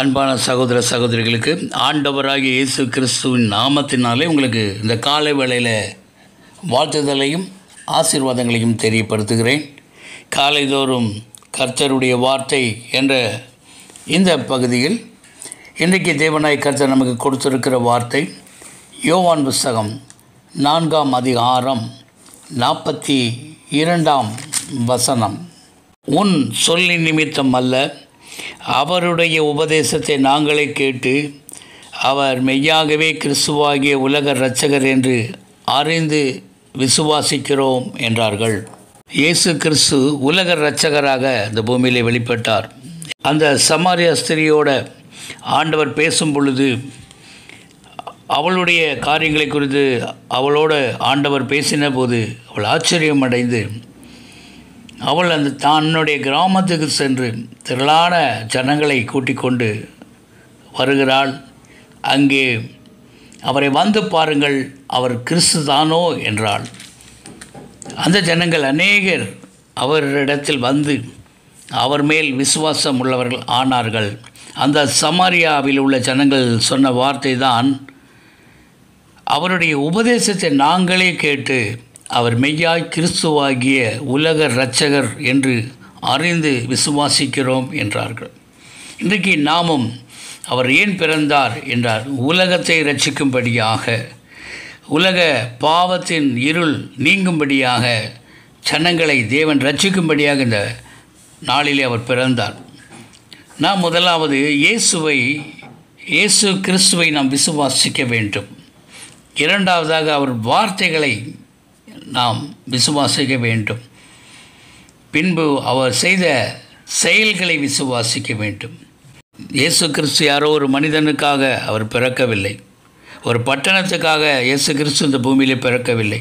அன்பான சகோதர சகோதரிகளுக்கு ஆண்டவராகிய இயேசு கிறிஸ்துவின் நாமத்தினாலே உங்களுக்கு இந்த காலை வேளையில் வாழ்த்துதலையும் ஆசீர்வாதங்களையும் தெரியப்படுத்துகிறேன். காலைதோறும் கர்த்தருடைய வார்த்தை என்ற இந்த பகுதியில் இன்றைக்கு தேவனாய் கர்த்தர் நமக்கு கொடுத்திருக்கிற வார்த்தை யோவான் புஸ்தகம் 4ஆம் அதிகாரம் 42ஆம் வசனம். உன் சொல்லின் நிமித்தம் அல்ல, அவருடைய உபதேசத்தை நாங்களே கேட்டு அவர் மெய்யாகவே கிறிஸ்துவாகிய உலக இரட்சகர் என்று அறிந்து விசுவாசிக்கிறோம் என்றார்கள். இயேசு கிறிஸ்து உலக இரட்சகராக இந்த பூமியிலே வெளிப்பட்டார். அந்த சமாரிய ஸ்திரியோட ஆண்டவர் பேசும் பொழுது அவளுடைய காரியங்களை குறித்து அவளோட ஆண்டவர் பேசின போது அவள் ஆச்சரியம் அடைந்து அவள் தன்னுடைய கிராமத்துக்கு சென்று திரளான ஜனங்களை கூட்டிக் கொண்டு வருகிறாள். அங்கே அவரை வந்து பாருங்கள், அவர் கிறிஸ்து தானோ என்றாள். அந்த ஜனங்கள் அநேகர் அவரிடத்தில் வந்து அவர் மேல் விசுவாசம் உள்ளவர்கள் ஆனார்கள். அந்த சமாரியாவில் உள்ள ஜனங்கள் சொன்ன வார்த்தை தான், அவருடைய உபதேசத்தை நாங்களே கேட்டு அவர் மெய்யாய் கிறிஸ்துவாகிய உலக இரட்சகர் என்று அறிந்து விசுவாசிக்கிறோம் என்றார்கள். இன்றைக்கு நாமும் அவர் ஏன் பிறந்தார் என்றார், உலகத்தை இரட்சிக்கும்படியாக, உலக பாவத்தின் இருள் நீங்கும்படியாக, ஜனங்களை தேவன் இரட்சிக்கும்படியாக இந்த நாளிலே அவர் பிறந்தார். நாம் முதலாவது இயேசு கிறிஸ்துவை நாம் விசுவாசிக்க வேண்டும். இரண்டாவதாக அவர் வார்த்தைகளை நாம் விசுவாசிக்க வேண்டும். பின்பு அவர் செய்த செயல்களை விசுவாசிக்க வேண்டும். இயேசு கிறிஸ்து யாரோ ஒரு மனிதனுக்காக அவர் பிறக்கவில்லை, ஒரு பட்டணத்துக்காக இயேசு கிறிஸ்து இந்த பூமியிலே பிறக்கவில்லை,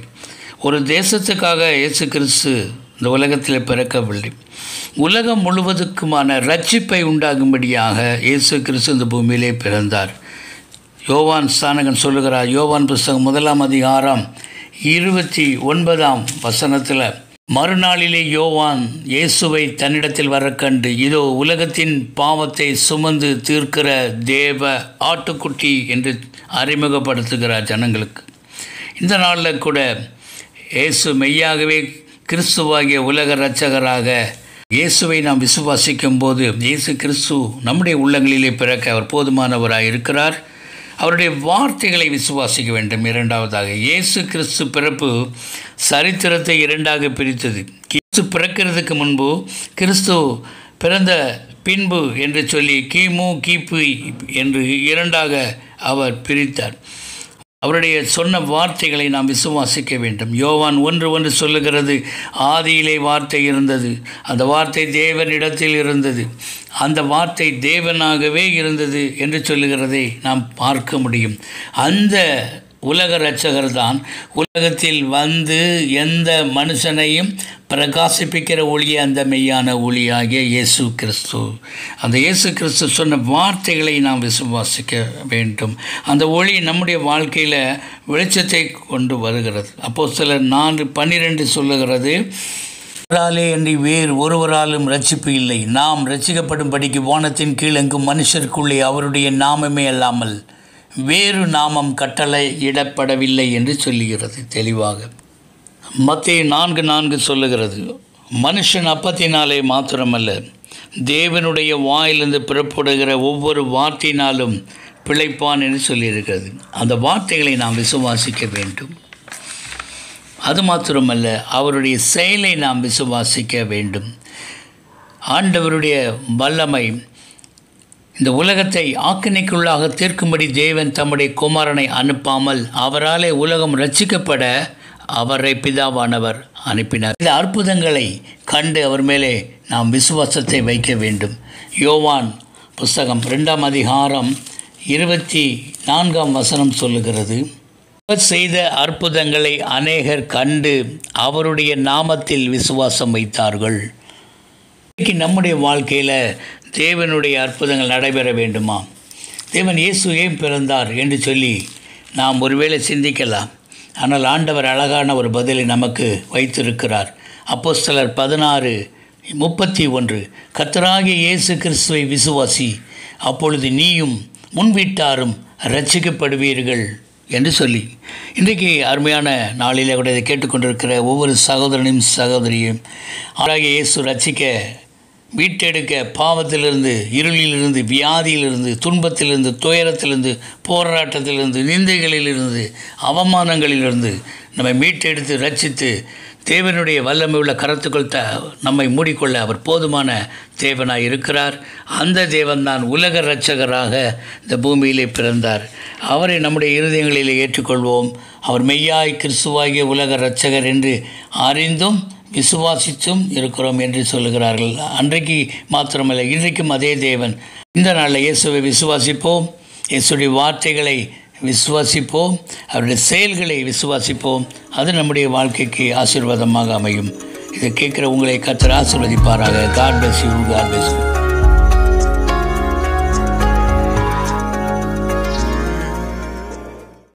ஒரு தேசத்துக்காக இயேசு கிறிஸ்து இந்த உலகத்தில் பிறக்கவில்லை. உலகம் முழுவதுக்குமான இரட்சிப்பை உண்டாகும்படியாக இயேசு கிறிஸ்து இந்த பூமியிலே பிறந்தார். யோவான் ஸ்நானகன் சொல்லுகிறார், யோவான் புஸ்தகம் 1ஆம் அதிகாரம் 29ஆம் வசனத்தில், மறுநாளிலே யோவான் இயேசுவை தன்னிடத்தில் வர கண்டு, இதோ உலகத்தின் பாவத்தை சுமந்து தீர்க்கிற தேவ ஆட்டுக்குட்டி என்று அறிமுகப்படுத்துகிறார் ஜனங்களுக்கு. இந்த நாளில் கூட இயேசு மெய்யாகவே கிறிஸ்துவாகிய உலக இரட்சகராக இயேசுவை நாம் விசுவாசிக்கும் போது இயேசு கிறிஸ்து நம்முடைய உள்ளங்களிலே பிறக்க அவர் போதுமானவராக இருக்கிறார். அவருடைய வார்த்தைகளை விசுவாசிக்க வேண்டும். இரண்டாவதாக, இயேசு கிறிஸ்து பிறப்பு சரித்திரத்தை இரண்டாக பிரித்தது. கிறிஸ்து பிறக்கிறதுக்கு முன்பு, கிறிஸ்து பிறந்த பின்பு என்று சொல்லி கிமு கிபு என்று இரண்டாக அவர் பிரித்தார். அவருடைய சொன்ன வார்த்தைகளை நாம் விசுவாசிக்க வேண்டும். யோவான் 1:1 சொல்லுகிறது, ஆதியிலே வார்த்தை இருந்தது, அந்த வார்த்தை தேவனிடத்தில் இருந்தது, அந்த வார்த்தை தேவனாகவே இருந்தது என்று சொல்லுகிறதை நாம் பார்க்க முடியும். அந்த உலக இரட்சகர் தான் உலகத்தில் வந்து எந்த மனுஷனையும் பிரகாசிப்பிக்கிற ஒளியை, அந்த மெய்யான ஒளியாகிய இயேசு கிறிஸ்து. அந்த இயேசு கிறிஸ்து சொன்ன வார்த்தைகளை நாம் விசுவாசிக்க வேண்டும். அந்த ஒளி நம்முடைய வாழ்க்கையில் வெளிச்சத்தை கொண்டு வருகிறது. அப்போஸ்தலர் 4:12 சொல்லுகிறது, அவராலே அன்றி வேறு ஒருவராலும் இரட்சிப்பு இல்லை, நாம் இரட்சிக்கப்படும்படிக்கு வானத்தின் கீழ் எங்கும் மனுஷருக்குள்ளே அவருடைய நாமமே அல்லாமல் வேறு நாமம் கட்டளையிடப்படவில்லை என்று சொல்லுகிறது தெளிவாக. மத்தேயு 4:4 சொல்லுகிறது, மனுஷன் அப்பத்தினாலே மாத்திரமல்ல, தேவனுடைய வாயிலிருந்து பிறப்படுகிற ஒவ்வொரு வார்த்தையினாலும் பிழைப்பான் என்று சொல்லியிருக்கிறது. அந்த வார்த்தைகளை நாம் விசுவாசிக்க வேண்டும். அது மாத்திரமல்ல, அவருடைய செயலை நாம் விசுவாசிக்க வேண்டும். ஆண்டவருடைய வல்லமை இந்த உலகத்தை ஆக்கினைக்குள்ளாக தீர்க்கும்படி தேவன் தம்முடைய குமாரனை அனுப்பாமல் அவராலே உலகம் ரட்சிக்கப்பட அவரை பிதாவானவர் அனுப்பினார். இந்த அற்புதங்களை கண்டு அவர் மேலே நாம் விசுவாசத்தை வைக்க வேண்டும். யோவான் புஸ்தகம் 2ஆம் அதிகாரம் 24ஆம் வசனம் சொல்லுகிறது, அவர் செய்த அற்புதங்களை அநேகர் கண்டு அவருடைய நாமத்தில் விசுவாசம் வைத்தார்கள். இன்றைக்கு நம்முடைய வாழ்க்கையில் தேவனுடைய அற்புதங்கள் நடைபெற வேண்டுமா? தேவன் இயேசு ஏன் பிறந்தார் என்று சொல்லி நாம் ஒருவேளை சிந்திக்கலாம். ஆனால் ஆண்டவர் அழகான ஒரு பதிலை நமக்கு வைத்திருக்கிறார். அப்போஸ்தலர் 16:31 கர்த்தராகிய இயேசு கிறிஸ்துவை விசுவாசி, அப்பொழுது நீயும் முன் வீட்டாரும் ரட்சிக்கப்படுவீர்கள் என்று சொல்லி, இன்றைக்கு அருமையான நாளில் கூட இதை கேட்டுக்கொண்டிருக்கிற ஒவ்வொரு சகோதரனையும் சகோதரியும் ஆராய இயேசு ரட்சிக்க, மீட்டெடுக்க, பாவத்திலிருந்து, இருளிலிருந்து, வியாதியிலிருந்து, துன்பத்திலிருந்து, துயரத்திலிருந்து, போராட்டத்திலிருந்து, நிந்தைகளிலிருந்து, அவமானங்களிலிருந்து நம்மை மீட்டெடுத்து ரட்சித்து தேவனுடைய வல்லமை உள்ள கரத்துக்குள் நம்மை மூடிக்கொள்ள அவர் போதுமான தேவனாய் இருக்கிறார். அந்த தேவன்தான் உலக இரட்சகராக இந்த பூமியிலே பிறந்தார். அவரை நம்முடைய இருதயங்களிலே ஏற்றுக்கொள்வோம். அவர் மெய்யாய் கிறிஸ்துவாகிய உலக இரட்சகர் என்று அறிந்தும் விசுவாசித்தும் இருக்கிறோம் என்று சொல்லுகிறார்கள். அன்றைக்கு மாத்திரமல்ல, இன்றைக்கும் அதே தேவன். இந்த நாளில் இயேசுவை விசுவாசிப்போம், இயேசுடைய வார்த்தைகளை விசுவாசிப்போம், அவருடைய செயல்களை விசுவாசிப்போம். அது நம்முடைய வாழ்க்கைக்கு ஆசீர்வாதமாக அமையும். இதை கேட்குற உங்களை கர்த்தர் ஆசீர்வதிப்பாராக. God bless you.